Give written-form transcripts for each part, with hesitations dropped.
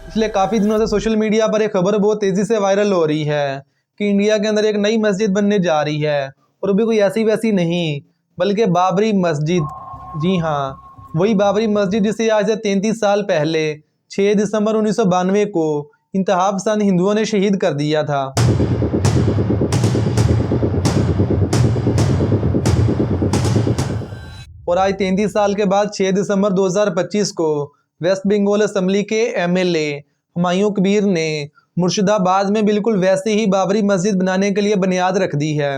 पिछले काफ़ी दिनों से सोशल मीडिया पर एक खबर बहुत तेज़ी से वायरल हो रही है कि इंडिया के अंदर एक नई मस्जिद बनने जा रही है। और वो भी कोई ऐसी वैसी नहीं, बल्कि बाबरी मस्जिद। जी हाँ, वही बाबरी मस्जिद जिसे आज से 33 साल पहले 6 दिसंबर 1992 को इंतहा पसंद हिंदुओं ने शहीद कर दिया था। और आज 33 साल के बाद 6 दिसंबर 2025 को वेस्ट बंगाल असेंबली के एमएलए हुमायूं कबीर ने मुर्शिदाबाद में बिल्कुल वैसे ही बाबरी मस्जिद बनाने के लिए बुनियाद रख दी है।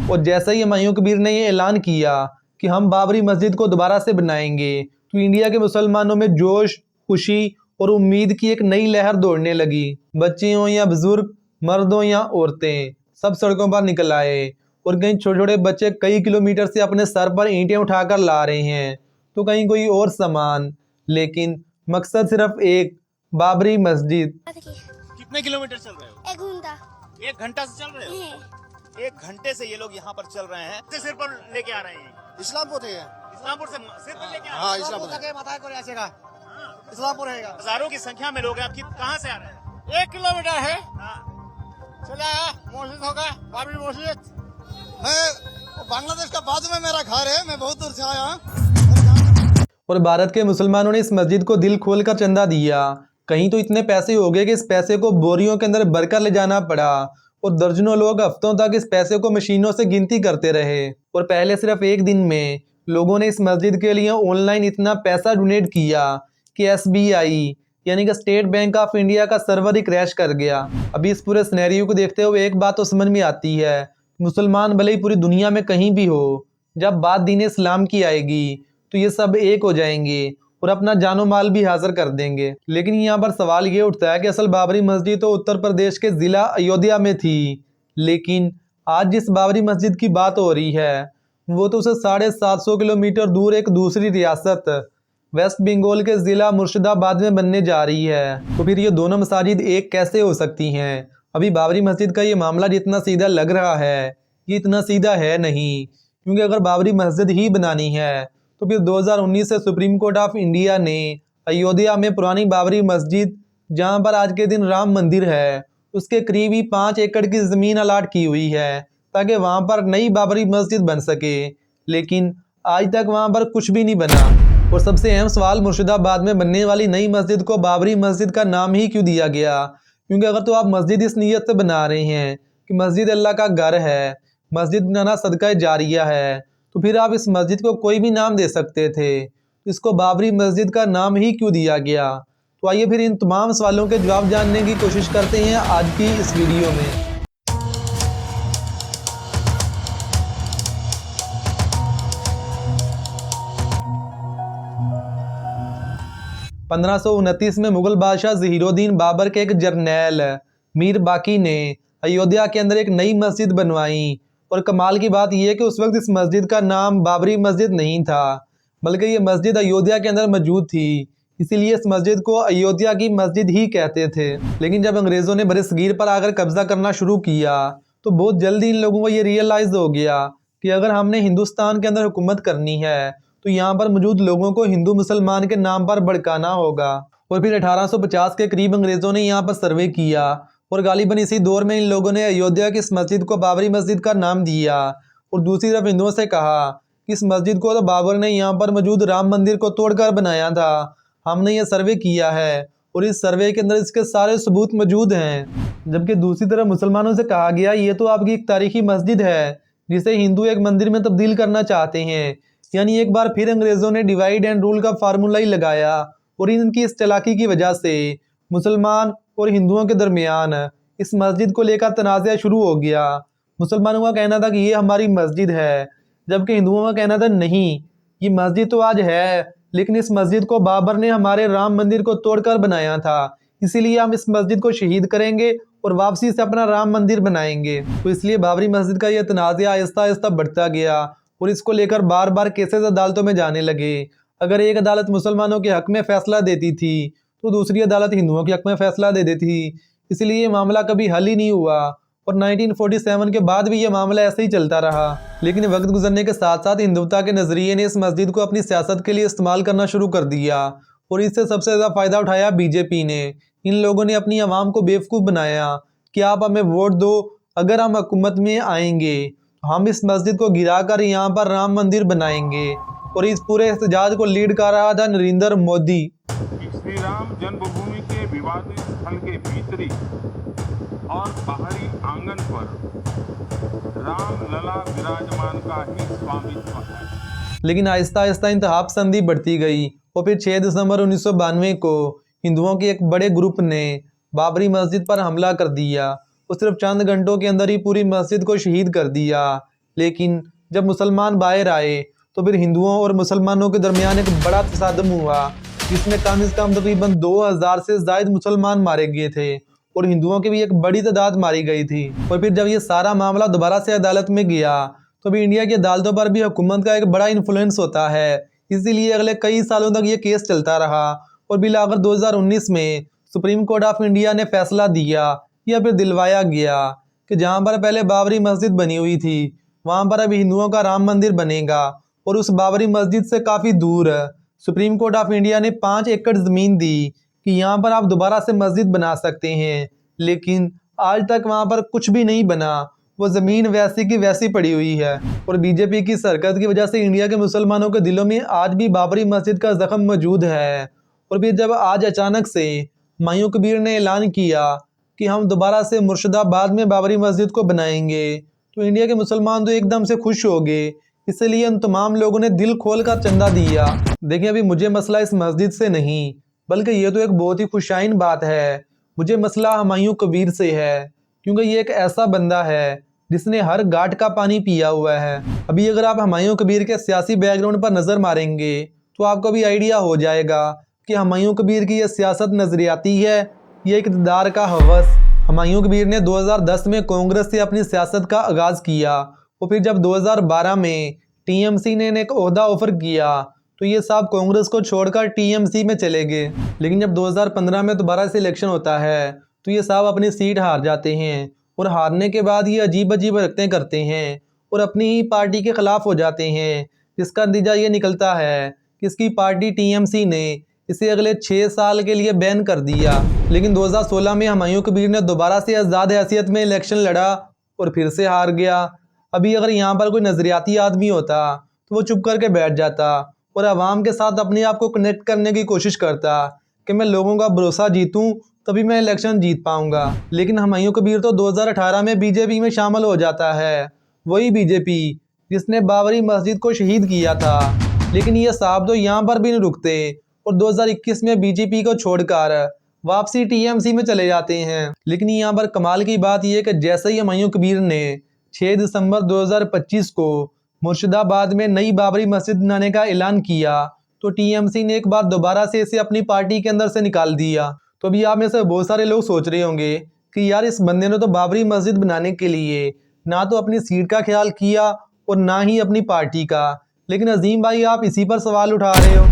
और जैसे ही हुमायूं कबीर ने ये ऐलान किया कि हम बाबरी मस्जिद को दोबारा से बनाएंगे, तो इंडिया के मुसलमानों में जोश, खुशी और उम्मीद की एक नई लहर दौड़ने लगी। बच्चे हों या बुजुर्ग, मर्द हों या औरतें, सब सड़कों पर निकल आए। और कहीं छोटे छोटे बच्चे कई किलोमीटर से अपने सर पर ईंटें उठाकर ला रहे हैं, तो कहीं कोई और सामान, लेकिन मकसद सिर्फ एक, बाबरी मस्जिद। कितने किलोमीटर चल रहे हो? 1 घंटा। 1 घंटा से चल रहे हो? 1 घंटे से ये लोग यहाँ पर चल रहे हैं। सिर पर लेके आ रहे हैं? इस्लामपुर है। इस्लामपुर से सिर पर लेके आ रहे हाँ, हैं? इस्लामपुर है। हजारों की संख्या में लोग हैं। आप कहाँ से आ रहे हैं? 1 किलोमीटर है। हाँ। चला मस्जिद होगा, बाबरी मस्जिद। मैं बांग्लादेश का बाजू में मेरा घर है, मैं बहुत दूर से आया हूँ। और भारत के मुसलमानों ने इस मस्जिद को दिल खोलकर चंदा दिया। कहीं तो इतने पैसे हो गए कि इस पैसे को बोरियों के अंदर भरकर ले जाना पड़ा। और दर्जनों लोग हफ्तों तक इस पैसे को मशीनों से गिनती करते रहे। और पहले सिर्फ एक दिन में लोगों ने इस मस्जिद के लिए ऑनलाइन इतना पैसा डोनेट किया कि SBI यानी कि स्टेट बैंक ऑफ इंडिया का सर्वर ही क्रैश कर गया। अभी इस पूरे सिनेरियो को देखते हुए एक बात तो समझ में आती है, मुसलमान भले ही पूरी दुनिया में कहीं भी हो, जब बात दीन इस्लाम की आएगी तो ये सब एक हो जाएंगे और अपना जानो माल भी हाजिर कर देंगे। लेकिन यहाँ पर सवाल ये उठता है कि असल बाबरी मस्जिद तो उत्तर प्रदेश के ज़िला अयोध्या में थी, लेकिन आज जिस बाबरी मस्जिद की बात हो रही है वो तो उसे 750 किलोमीटर दूर एक दूसरी रियासत वेस्ट बंगाल के ज़िला मुर्शिदाबाद में बनने जा रही है। तो फिर ये दोनों मसाजिद एक कैसे हो सकती हैं? अभी बाबरी मस्जिद का ये मामला जितना सीधा लग रहा है, ये इतना सीधा है नहीं। क्योंकि अगर बाबरी मस्जिद ही बनानी है तो फिर 2019 से सुप्रीम कोर्ट ऑफ इंडिया ने अयोध्या में पुरानी बाबरी मस्जिद, जहां पर आज के दिन राम मंदिर है, उसके करीब ही 5 एकड़ की ज़मीन अलाट की हुई है ताकि वहां पर नई बाबरी मस्जिद बन सके। लेकिन आज तक वहां पर कुछ भी नहीं बना। और सबसे अहम सवाल, मुर्शिदाबाद में बनने वाली नई मस्जिद को बाबरी मस्जिद का नाम ही क्यों दिया गया? क्योंकि अगर तो आप मस्जिद इस नीयत से बना रहे हैं कि मस्जिद अल्लाह का घर है, मस्जिद बनाना सदका जारिया है, तो फिर आप इस मस्जिद को कोई भी नाम दे सकते थे। इसको बाबरी मस्जिद का नाम ही क्यों दिया गया? तो आइए फिर इन तमाम सवालों के जवाब जानने की कोशिश करते हैं आज की इस वीडियो में। 1529 में मुगल बादशाह ज़हीरुद्दीन बाबर के एक जर्नैल मीर बाकी ने अयोध्या के अंदर एक नई मस्जिद बनवाई। और कमाल की बात यह है कि उस वक्त इस मस्जिद का नाम बाबरी मस्जिद नहीं था, बल्कि ये मस्जिद अयोध्या के अंदर मौजूद थी, इसीलिए इस मस्जिद को अयोध्या की मस्जिद ही कहते थे। लेकिन जब अंग्रेज़ों ने बरसगीर पर आकर कब्जा करना शुरू किया तो बहुत जल्दी इन लोगों को ये रियलाइज़ हो गया कि अगर हमने हिंदुस्तान के अंदर हुकूमत करनी है तो यहाँ पर मौजूद लोगों को हिंदू मुसलमान के नाम पर भड़काना होगा। और फिर 1850 के करीब अंग्रेज़ों ने यहाँ पर सर्वे किया और गालिबन इसी दौर में इन लोगों ने अयोध्या की इस मस्जिद को बाबरी मस्जिद का नाम दिया। और दूसरी तरफ हिंदुओं से कहा कि इस मस्जिद को तो बाबर ने यहाँ पर मौजूद राम मंदिर को तोड़कर बनाया था, हमने ये सर्वे किया है और इस सर्वे के अंदर इसके सारे सबूत मौजूद हैं। जबकि दूसरी तरफ मुसलमानों से कहा गया ये तो आपकी एक तारीखी मस्जिद है जिसे हिंदू एक मंदिर में तब्दील करना चाहते हैं। यानी एक बार फिर अंग्रेज़ों ने डिवाइड एंड रूल का फार्मूला ही लगाया और इनकी इस चालाकी की वजह से मुसलमान और हिंदुओं के दरमियान इस मस्जिद को लेकर तनाज़ा शुरू हो गया। मुसलमानों का कहना था कि ये हमारी मस्जिद है, जबकि हिंदुओं का कहना था नहीं, ये मस्जिद तो आज है लेकिन इस मस्जिद को बाबर ने हमारे राम मंदिर को तोड़कर बनाया था, इसीलिए हम इस मस्जिद को शहीद करेंगे और वापसी से अपना राम मंदिर बनाएंगे। तो इसलिए बाबरी मस्जिद का यह तनाज़ा आहिस्ता आहिस्ता बढ़ता गया और इसको लेकर बार बार केसेस अदालतों में जाने लगे। अगर एक अदालत मुसलमानों के हक में फ़ैसला देती थी तो दूसरी अदालत हिंदुओं के हक में फ़ैसला दे देती थी, इसलिए ये मामला कभी हल ही नहीं हुआ और 1947 के बाद भी ये मामला ऐसे ही चलता रहा। लेकिन वक्त गुजरने के साथ साथ हिंदुत्व के नज़रिए ने इस मस्जिद को अपनी सियासत के लिए इस्तेमाल करना शुरू कर दिया और इससे सबसे ज़्यादा फ़ायदा उठाया बीजेपी ने। इन लोगों ने अपनी आवाम को बेवकूफ़ बनाया कि आप हमें वोट दो, अगर हम हुकूमत में आएंगे तो हम इस मस्जिद को गिरा कर यहाँ पर राम मंदिर बनाएंगे। और इस पूरे एहतजाज को लीड कर रहा था नरेंद्र मोदी। श्री राम जन्मभूमि के विवादित स्थल के भीतरी और बाहरी आंगन पर राम लला विराजमान का ही स्वामित्व है। लेकिन आहिस्ता आहिस्ता इंतहा पसंदी बढ़ती गई और फिर 6 दिसंबर 1992 को हिंदुओं के एक बड़े ग्रुप ने बाबरी मस्जिद पर हमला कर दिया और सिर्फ चंद घंटों के अंदर ही पूरी मस्जिद को शहीद कर दिया। लेकिन जब मुसलमान बाहर आए तो फिर हिंदुओं और मुसलमानों के दरमियान एक बड़ा तसादम हुआ जिसमें कम से कम तकरीबन 2000 से ज़ायद मुसलमान मारे गए थे और हिंदुओं की भी एक बड़ी तादाद मारी गई थी। और फिर जब ये सारा मामला दोबारा से अदालत में गया तो भी इंडिया की अदालतों पर भी हुकूमत का एक बड़ा इन्फ्लुएंस होता है, इसीलिए अगले कई सालों तक ये केस चलता रहा। और बिल आखिर 2019 में सुप्रीम कोर्ट ऑफ इंडिया ने फैसला दिया या फिर दिलवाया गया कि जहाँ पर पहले बाबरी मस्जिद बनी हुई थी वहाँ पर अब हिंदुओं का राम मंदिर बनेगा। और उस बाबरी मस्जिद से काफ़ी दूर सुप्रीम कोर्ट ऑफ इंडिया ने 5 एकड़ ज़मीन दी कि यहाँ पर आप दोबारा से मस्जिद बना सकते हैं। लेकिन आज तक वहाँ पर कुछ भी नहीं बना, वो ज़मीन वैसी की वैसी पड़ी हुई है। और बीजेपी की सरकत की वजह से इंडिया के मुसलमानों के दिलों में आज भी बाबरी मस्जिद का ज़ख्म मौजूद है। और फिर जब आज अचानक से हुमायूं कबीर ने ऐलान किया कि हम दोबारा से मुर्शिदाबाद में बाबरी मस्जिद को बनाएंगे तो इंडिया के मुसलमान तो एकदम से खुश हो गए। इसलिए उन तमाम लोगों ने दिल खोल कर चंदा दिया। देखिए, अभी मुझे मसला इस मस्जिद से नहीं बल्कि ये तो एक बहुत ही खुशाइन बात है, मुझे मसला हुमायूं कबीर से है, क्योंकि ये एक ऐसा बंदा है जिसने हर घाट का पानी पिया हुआ है। अभी अगर आप हुमायूं कबीर के सियासी बैकग्राउंड पर नज़र मारेंगे तो आपको भी आइडिया हो जाएगा कि हुमायूं कबीर की यह सियासत नज़रियाती है, ये इक़्तिदार का हवस। हुमायूं कबीर ने 2010 में कांग्रेस से अपनी सियासत का आगाज़ किया और फिर जब 2012 में टीएमसी ने एक ओहदा ऑफर किया तो ये साहब कांग्रेस को छोड़कर टीएमसी में चले गए। लेकिन जब 2015 में दोबारा से इलेक्शन होता है तो ये साहब अपनी सीट हार जाते हैं और हारने के बाद ये अजीब अजीब हरकतें करते हैं और अपनी ही पार्टी के ख़िलाफ़ हो जाते हैं, जिसका नतीजा ये निकलता है कि इसकी पार्टी टीएमसी ने इसे अगले 6 साल के लिए बैन कर दिया। लेकिन 2016 में हुमायूं कबीर ने दोबारा से आज़ाद हैसियत में इलेक्शन लड़ा और फिर से हार गया। अभी अगर यहाँ पर कोई नज़रियाती आदमी होता तो वो चुप करके बैठ जाता और आवाम के साथ अपने आप को कनेक्ट करने की कोशिश करता कि मैं लोगों का भरोसा जीतूं तभी मैं इलेक्शन जीत पाऊंगा। लेकिन हुमायूं कबीर तो 2018 में बीजेपी में शामिल हो जाता है, वही बीजेपी जिसने बाबरी मस्जिद को शहीद किया था। लेकिन ये साहब तो यहाँ पर भी नहीं रुकते और 2021 में बीजेपी को छोड़कर वापसी टीएमसी में चले जाते हैं। लेकिन यहाँ पर कमाल की बात यह कि जैसे ही हुमायूं कबीर ने 6 दिसंबर 2025 को मुर्शिदाबाद में नई बाबरी मस्जिद बनाने का ऐलान किया तो टीएमसी ने एक बार दोबारा से इसे अपनी पार्टी के अंदर से निकाल दिया। तो अभी आप में से बहुत सारे लोग सोच रहे होंगे कि यार इस बंदे ने तो बाबरी मस्जिद बनाने के लिए ना तो अपनी सीट का ख्याल किया और ना ही अपनी पार्टी का। लेकिन अजीम भाई, आप इसी पर सवाल उठा रहे हो।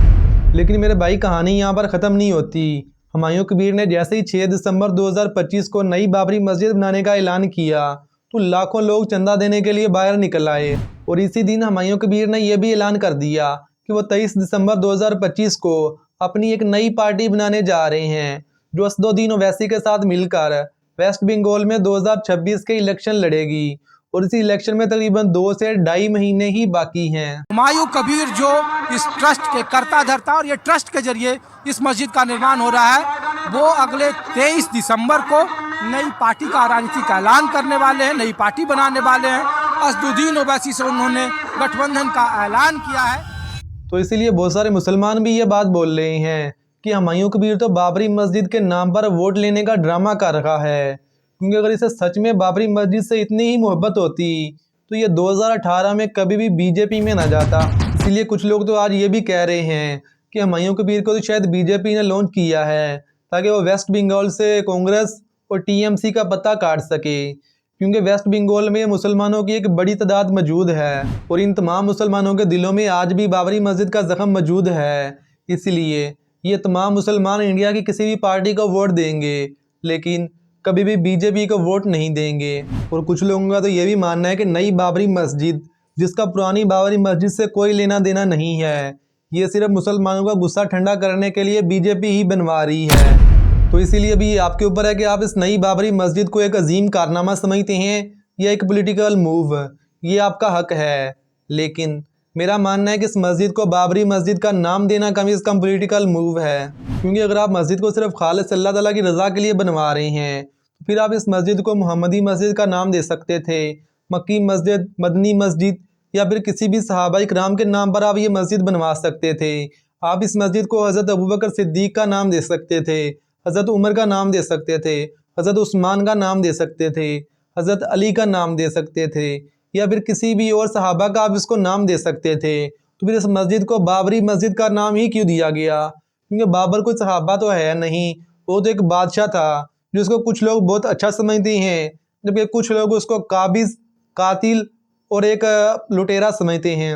लेकिन मेरे भाई, कहानी यहाँ पर ख़त्म नहीं होती। हुमायूं कबीर ने जैसे ही 6 दिसंबर 2025 को नई बाबरी मस्जिद बनाने का ऐलान किया तो लाखों लोग चंदा देने के लिए बाहर निकल आए। और इसी दिन हुमायूं कबीर ने यह भी ऐलान कर दिया कि वो 23 दिसंबर 2025 को अपनी एक नई पार्टी बनाने जा रहे हैं जो असदुद्दीन ओवैसी के साथ मिलकर वेस्ट बंगाल में 2026 के इलेक्शन लड़ेगी। और इसी इलेक्शन में तकरीबन 2 से 2.5 महीने ही बाकी हैं। हुमायूं कबीर जो इस ट्रस्ट के कर्ता धर्ता और ये ट्रस्ट के जरिए इस मस्जिद का निर्माण हो रहा है, वो अगले 23 दिसंबर को नई पार्टी का राजनीतिक ऐलान करने वाले हैं, नई पार्टी बनाने वाले हैं। असदुद्दीन ओवैसी से उन्होंने गठबंधन का ऐलान किया है। तो इसीलिए बहुत सारे मुसलमान भी ये बात बोल रहे हैं कि हुमायूं कबीर तो बाबरी मस्जिद के नाम पर वोट लेने का ड्रामा कर रहा है, क्योंकि अगर इसे सच में बाबरी मस्जिद से इतनी ही मोहब्बत होती तो ये 2018 में कभी भी बीजेपी में ना जाता। इसीलिए कुछ लोग तो आज ये भी कह रहे हैं कि हुमायूं कबीर को तो शायद बीजेपी ने लॉन्च किया है ताकि वो वेस्ट बंगाल से कांग्रेस और टीएमसी का पत्ता काट सके, क्योंकि वेस्ट बंगाल में मुसलमानों की एक बड़ी तादाद मौजूद है और इन तमाम मुसलमानों के दिलों में आज भी बाबरी मस्जिद का ज़ख्म मौजूद है। इसलिए ये तमाम मुसलमान इंडिया की किसी भी पार्टी को वोट देंगे, लेकिन कभी भी बीजेपी को वोट नहीं देंगे। और कुछ लोगों का तो ये भी मानना है कि नई बाबरी मस्जिद, जिसका पुरानी बाबरी मस्जिद से कोई लेना देना नहीं है, ये सिर्फ मुसलमानों का गुस्सा ठंडा करने के लिए बीजेपी ही बनवा रही है। तो इसीलिए अभी आपके ऊपर है कि आप इस नई बाबरी मस्जिद को एक अजीम कारनामा समझते हैं या एक पॉलिटिकल मूव। ये आपका हक है, लेकिन मेरा मानना है कि इस मस्जिद को बाबरी मस्जिद का नाम देना कम से कम पॉलिटिकल मूव है। क्योंकि अगर आप मस्जिद को सिर्फ खालिस अल्लाह ताला की रज़ा के लिए बनवा रहे हैं, तो फिर आप इस मस्जिद को मोहम्मदी मस्जिद का नाम दे सकते थे, मक्की मस्जिद, मदनी मस्जिद, या फिर किसी भी सहाबा इकराम के नाम पर आप ये मस्जिद बनवा सकते थे। आप इस मस्जिद को हज़रत अबू बकर सिद्दीक का नाम दे सकते थे, हज़रत उमर का नाम दे सकते थे, हज़रत उस्मान का नाम दे सकते थे, हज़रत अली का नाम दे सकते थे, या फिर किसी भी और सहाबा का आप इसको नाम दे सकते थे। तो फिर इस मस्जिद को बाबरी मस्जिद का नाम ही क्यों दिया गया? क्योंकि बाबर कोई सहाबा तो है नहीं, वो तो एक बादशाह था जिसको कुछ लोग बहुत अच्छा समझते हैं, जबकि कुछ लोग उसको काबिज, कातिल और एक लुटेरा समझते हैं।